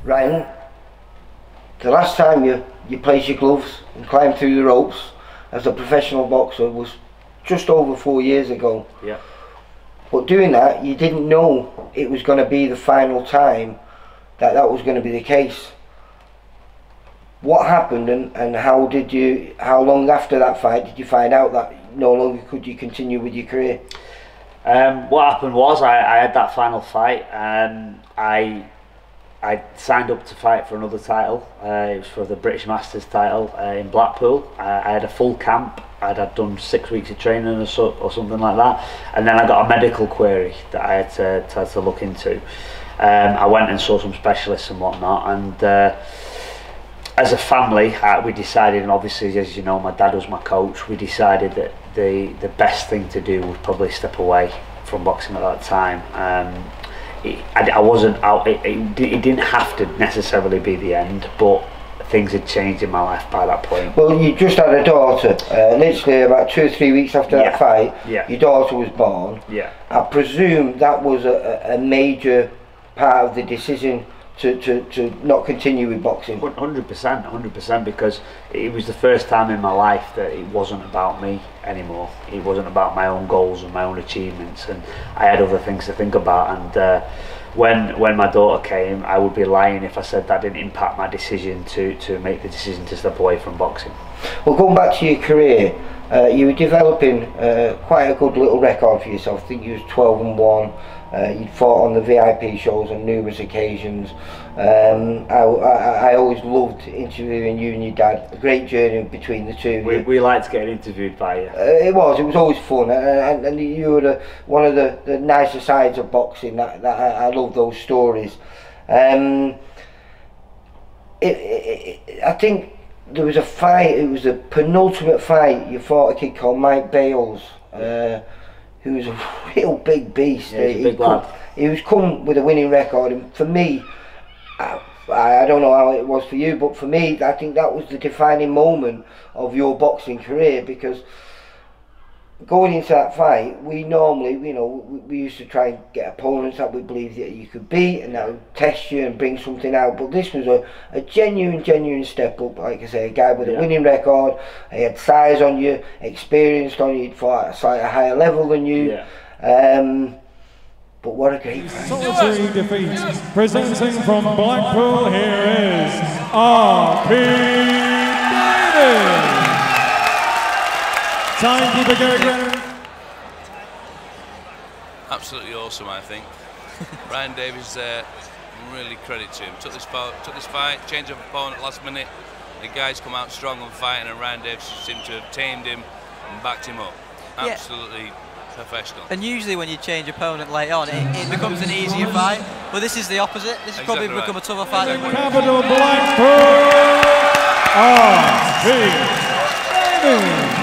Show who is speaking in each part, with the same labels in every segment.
Speaker 1: Ryan, the last time you placed your gloves and climbed through the ropes as a professional boxer was just over 4 years ago.
Speaker 2: Yeah.
Speaker 1: But doing that, you didn't know it was going to be the final time that was going to be the case. What happened, and how long after that fight did you find out that no longer could you continue with your career?
Speaker 2: What happened was I had that final fight. I signed up to fight for another title. It was for the British Masters title in Blackpool. I had a full camp. I'd done 6 weeks of training or something like that, and then I got a medical query that I had to look into. I went and saw some specialists and whatnot, and as a family we decided, and obviously as you know my dad was my coach, we decided that the best thing to do was probably step away from boxing at that time. I wasn't out, it didn't have to necessarily be the end, but things had changed in my life by that point.
Speaker 1: Well, you just had a daughter, literally about 2 or 3 weeks after that fight. Your daughter was born. I presume that was a major part of the decision to not continue with boxing.
Speaker 2: 100%, because it was the first time in my life that it wasn't about me anymore. It wasn't about my own goals and my own achievements, and I had other things to think about. And when my daughter came, I would be lying if I said that didn't impact my decision to make the decision to step away from boxing.
Speaker 1: Well, going back to your career, you were developing quite a good little record for yourself. I think you was 12-1. You'd fought on the VIP shows on numerous occasions. I always loved interviewing you and your dad. A great journey between the two of you.
Speaker 2: We liked getting interviewed by you.
Speaker 1: It was always fun, and you were one of the nicer sides of boxing. I love those stories. I think there was a fight, it was the penultimate fight, you fought a kid called Mike Bales, who was a real big beast.
Speaker 2: Yeah, he's a big lad.
Speaker 1: He was come with a winning record, and for me, I don't know how it was for you, but for me, I think that was the defining moment of your boxing career, because going into that fight, we normally, you know, we used to try and get opponents that we believed that you could beat and that would test you and bring something out, but this was a genuine step up. Like I say, a guy with a winning record. He had size on you, experienced on you, he'd fought at a slightly higher level than you. But what a great fight.
Speaker 3: Solitary defeat. Presenting from Blackpool, here is R P Davies. Timekeeper Gary.
Speaker 4: Absolutely awesome, I think. Ryan Davies, really credit to him. Took this fight, changed of opponent last minute. The guys come out strong and fighting, and Ryan Davies seemed to have tamed him and backed him up. Absolutely professional.
Speaker 5: And usually when you change opponent late on, it becomes an easier fight. But this is the opposite. This has probably become a tougher fight.
Speaker 3: Capital Blackpool, R P Davies.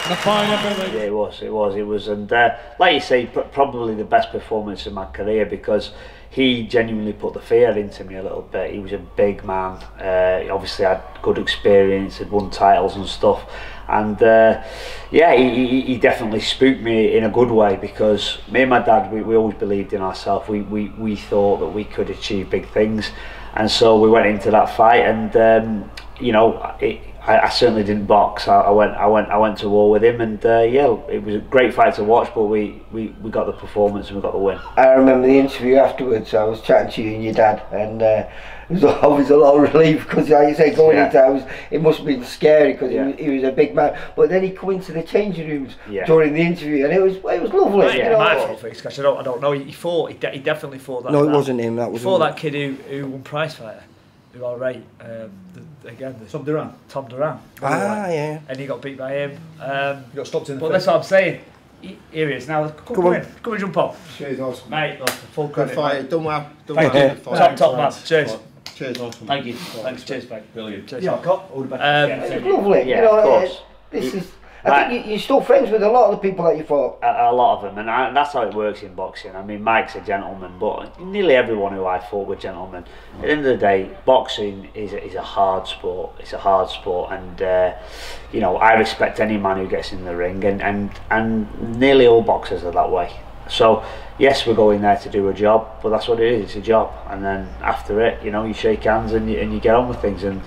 Speaker 2: Yeah, it was, and like you say, probably the best performance in my career, because he genuinely put the fear into me a little bit. He was a big man, he obviously had good experience, had won titles and stuff, and yeah, he definitely spooked me in a good way, because me and my dad, we always believed in ourselves. We thought that we could achieve big things, and so we went into that fight, and you know, I certainly didn't box. I went to war with him, and yeah, it was a great fight to watch. But we got the performance and we got the win.
Speaker 1: I remember the interview afterwards. I was chatting to you and your dad, and it was always a lot of relief, because, like you say, going into it must have been scary, because he was a big man. But then he come into the changing rooms during the interview, and it was lovely.
Speaker 6: Yeah, you know? My fault, because I don't know. He definitely fought that.
Speaker 1: No, it wasn't him. That was.
Speaker 6: He fought that kid who won prize fighter. Who all right. Tom Duran.
Speaker 1: Yeah.
Speaker 6: And he got beat by him.
Speaker 7: He got stopped in the
Speaker 6: But that's what I'm saying. Here he is now. Come on, jump off.
Speaker 7: Cheers, awesome.
Speaker 6: Mate, full credit.
Speaker 7: Good fight. Done well.
Speaker 6: Thank you. Top man. Cheers.
Speaker 7: Cheers, awesome.
Speaker 6: Thank you. Thanks. Cheers, mate.
Speaker 7: Brilliant.
Speaker 6: Cheers.
Speaker 7: Yeah, all the best.
Speaker 1: It's lovely.
Speaker 2: Yeah,
Speaker 1: you know,
Speaker 2: of course.
Speaker 1: This is. I think you're still friends with a lot of the people that you fought.
Speaker 2: A lot of them, and that's how it works in boxing. I mean, Mike's a gentleman, but nearly everyone who I fought were gentlemen. At the end of the day, boxing is a hard sport. It's a hard sport, and you know, I respect any man who gets in the ring, and nearly all boxers are that way. So yes, we're going there to do a job, but that's what it is. It's a job, and then after it, you know, you shake hands and you get on with things, and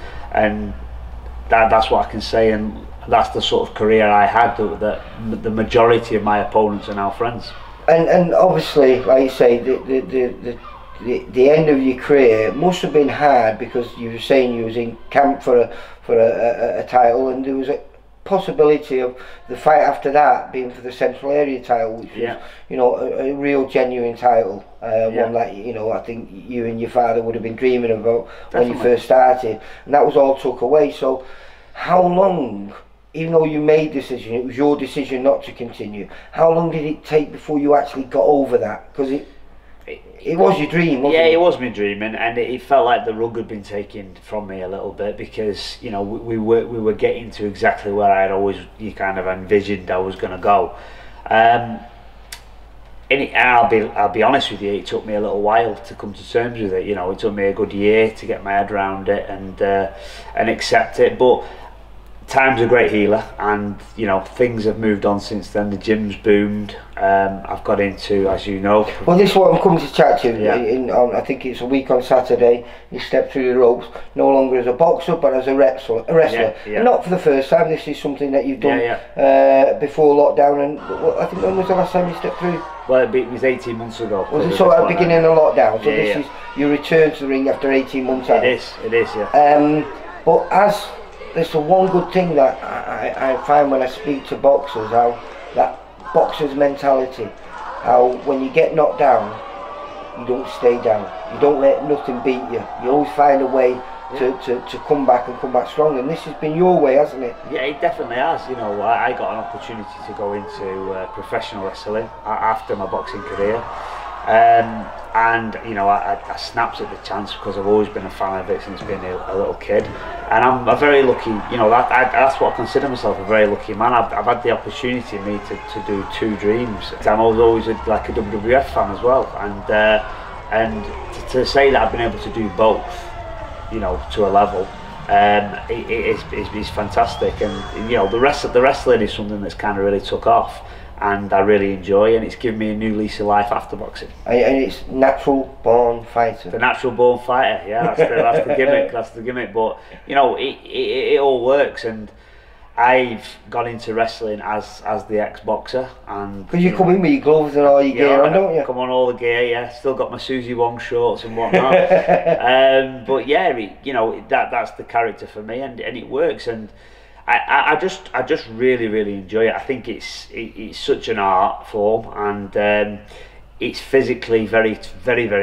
Speaker 2: that's what I can say. And that's the sort of career I had. That the majority of my opponents are now friends. And
Speaker 1: obviously, like you say, the end of your career must have been hard, because you were saying you was in camp for a title, and there was a possibility of the fight after that being for the Central Area title, which was, you know, a real genuine title, one that, you know, I think you and your father would have been dreaming about when you first started, and that was all took away. So how long, even though you made the decision, it was your decision not to continue, how long did it take before you actually got over that? Because it was your dream, wasn't it?
Speaker 2: Yeah, it was my dream, and it felt like the rug had been taken from me a little bit, because, you know, we were getting to exactly where I had always kind of envisioned I was going to go. And I'll be honest with you, it took me a little while to come to terms with it. You know, it took me a good year to get my head around it and accept it. But time's a great healer, and, you know, things have moved on since then. The gym's boomed. I've got into, as you know,
Speaker 1: well, this is what I'm coming to chat to you. I think it's a week on Saturday. You stepped through the ropes, no longer as a boxer but as a wrestler. And not for the first time. This is something that you've done before lockdown. And I think, when was the last time you stepped through?
Speaker 2: Well, it was 18 months ago.
Speaker 1: Was it so at the beginning of lockdown? So this is your return to the ring after 18 months out.
Speaker 2: It is, yeah.
Speaker 1: But as there's the one good thing that I find when I speak to boxers, how that boxer's mentality, how when you get knocked down, you don't stay down, you don't let nothing beat you, you always find a way to come back and come back strong, and this has been your way, hasn't it?
Speaker 2: Yeah, it definitely has. You know, I got an opportunity to go into professional wrestling after my boxing career. And, you know, I snapped at the chance, because I've always been a fan of it since being a little kid, and I'm a very lucky, you know, that's what I consider myself, a very lucky man. I've had the opportunity to do two dreams. I was always like a WWF fan as well, and to say that I've been able to do both, you know, to a level, it's fantastic. And, you know, the wrestling is something that's kind of really took off, and I really enjoy, and it's given me a new lease of life after boxing.
Speaker 1: And it's natural born fighter.
Speaker 2: The natural born fighter, yeah, that's the gimmick. That's the gimmick. But, you know, it all works, and I've got into wrestling as the ex-boxer, and
Speaker 1: because you come in with your gloves and all your gear on, don't you?
Speaker 2: Come on, all the gear, yeah. Still got my Susie Wong shorts and whatnot. But yeah, you know, that's the character for me, and it works. And I just really enjoy it. I think it's such an art form, and it's physically very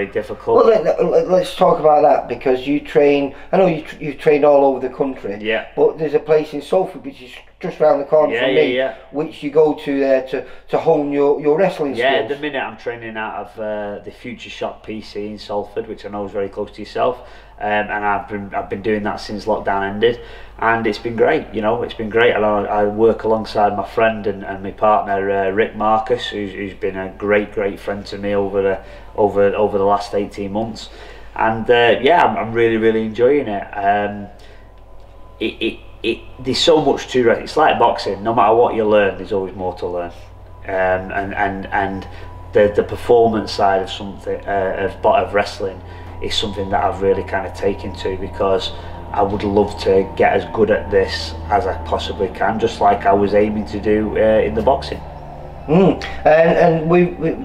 Speaker 2: difficult.
Speaker 1: Well, let's talk about that, because you train. I know you've trained all over the country.
Speaker 2: Yeah.
Speaker 1: But there's a place in Salford, which is just round the corner from me, which you go to there to hone your wrestling skills.
Speaker 2: Yeah, at the minute I'm training out of the Future Shock PC in Salford, which I know is very close to yourself. And I've been doing that since lockdown ended, and it's been great. You know, it's been great. I work alongside my friend and my partner Rick Marcus, who's been a great friend to me over the last 18 months, and yeah, I'm really enjoying it. There's so much to it. It's like boxing. No matter what you learn, there's always more to learn, and the performance side of something of wrestling is something that I've really kind of taken to, because I would love to get as good at this as I possibly can, just like I was aiming to do in the boxing.
Speaker 1: And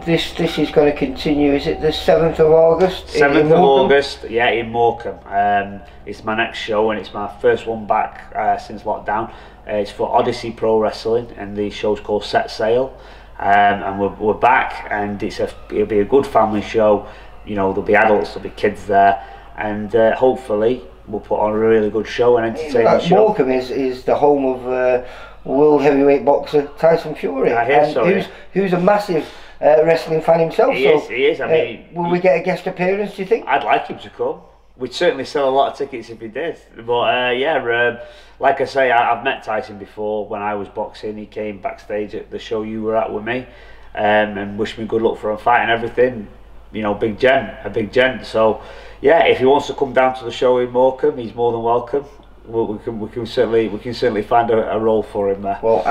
Speaker 1: this is going to continue. Is it the 7th of August?
Speaker 2: 7th of August, yeah, in Morecambe. It's my next show, and it's my first one back since lockdown. It's for Odyssey Pro Wrestling, and the show's called Set Sail. And we're back, and it'll be a good family show. You know, there'll be adults, there'll be kids there, and hopefully we'll put on a really good show and entertaining show.
Speaker 1: Morecambe is the home of world heavyweight boxer Tyson Fury,
Speaker 2: I hear so,
Speaker 1: who's a massive wrestling fan himself.
Speaker 2: He is. I mean,
Speaker 1: will we get a guest appearance, do you think?
Speaker 2: I'd like him to come. We'd certainly sell a lot of tickets if he did. But like I say, I've met Tyson before when I was boxing. He came backstage at the show you were at with me, and wished me good luck for a fight and everything. You know, a big gent. So yeah, if he wants to come down to the show in Morecambe, he's more than welcome. we can certainly find a role for him there.
Speaker 1: Well,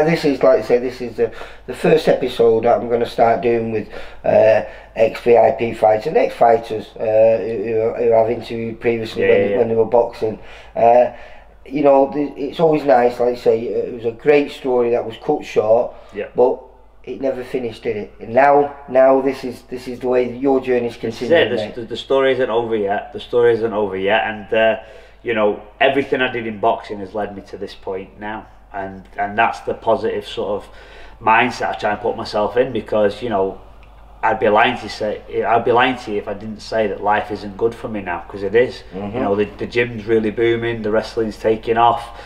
Speaker 1: this is, like I say, this is the first episode that I'm going to start doing with ex-VIP fighters and ex-fighters who I've interviewed previously when they were boxing. You know, it's always nice, like I say, it was a great story that was cut short, but it never finished, did it? And now this is the way your journey's continuing.
Speaker 2: The story isn't over yet. The story isn't over yet, and you know, everything I did in boxing has led me to this point now, and that's the positive sort of mindset I try and put myself in, because, you know, I'd be lying to you if I didn't say that life isn't good for me now, because it is. You know, the gym's really booming, the wrestling's taking off,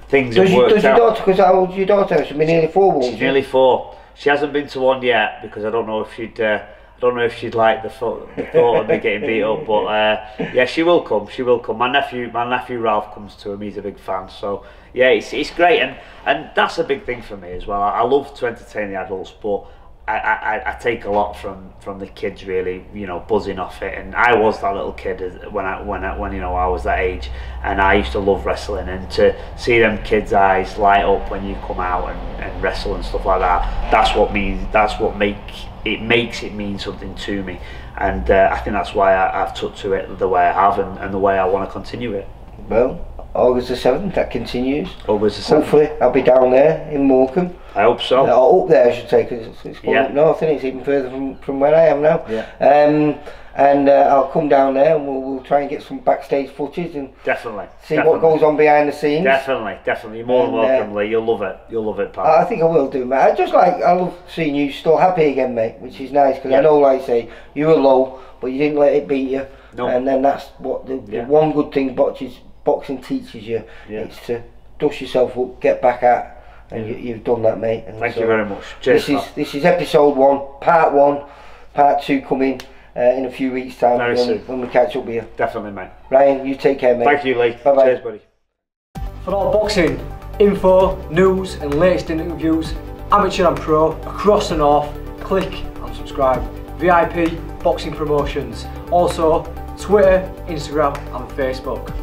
Speaker 2: things have worked out.
Speaker 1: Because how old's your daughter? She's nearly 4.
Speaker 2: She's nearly 4. She hasn't been to one yet, because I don't know if she'd like the thought of me getting beat up, but yeah, she will come. She will come. My nephew Ralph comes to him. He's a big fan. So yeah, it's great, and that's a big thing for me as well. I love to entertain the adults, but I take a lot from the kids, really, you know, buzzing off it. And I was that little kid when you know, I was that age, and I used to love wrestling, and to see them kids' eyes light up when you come out and wrestle and stuff like that, makes it mean something to me. And I think that's why I've took to it the way I have, and the way I want to continue it.
Speaker 1: Well, August the 7th, that continues.
Speaker 2: August the 7th.
Speaker 1: Hopefully I'll be down there in Morecambe.
Speaker 2: I hope so.
Speaker 1: Up there, I should say, because it's going up north, and it's even further from where I am now. And I'll come down there, and we'll try and get some backstage footage and see what goes on behind the scenes.
Speaker 2: Definitely. You're more than welcome, Lee. You'll love it, pal.
Speaker 1: I think I will do, mate. I love seeing you still happy again, mate, which is nice, because I know, like I say, you were low, but you didn't let it beat you. No. And then that's what the one good thing boxing teaches you. It's to dust yourself up, get back at. And you've done that, mate. And
Speaker 2: thank you very much. Cheers.
Speaker 1: This is episode 1, part 1, part 2 coming in a few weeks' time when we catch up with you.
Speaker 2: Definitely, mate.
Speaker 1: Ryan, you take care, mate.
Speaker 2: Thank you, Lee.
Speaker 1: Bye bye.
Speaker 2: Cheers, buddy.
Speaker 8: For all boxing info, news, and latest interviews, amateur and pro across the north, click and subscribe. VIP Boxing Promotions. Also, Twitter, Instagram, and Facebook.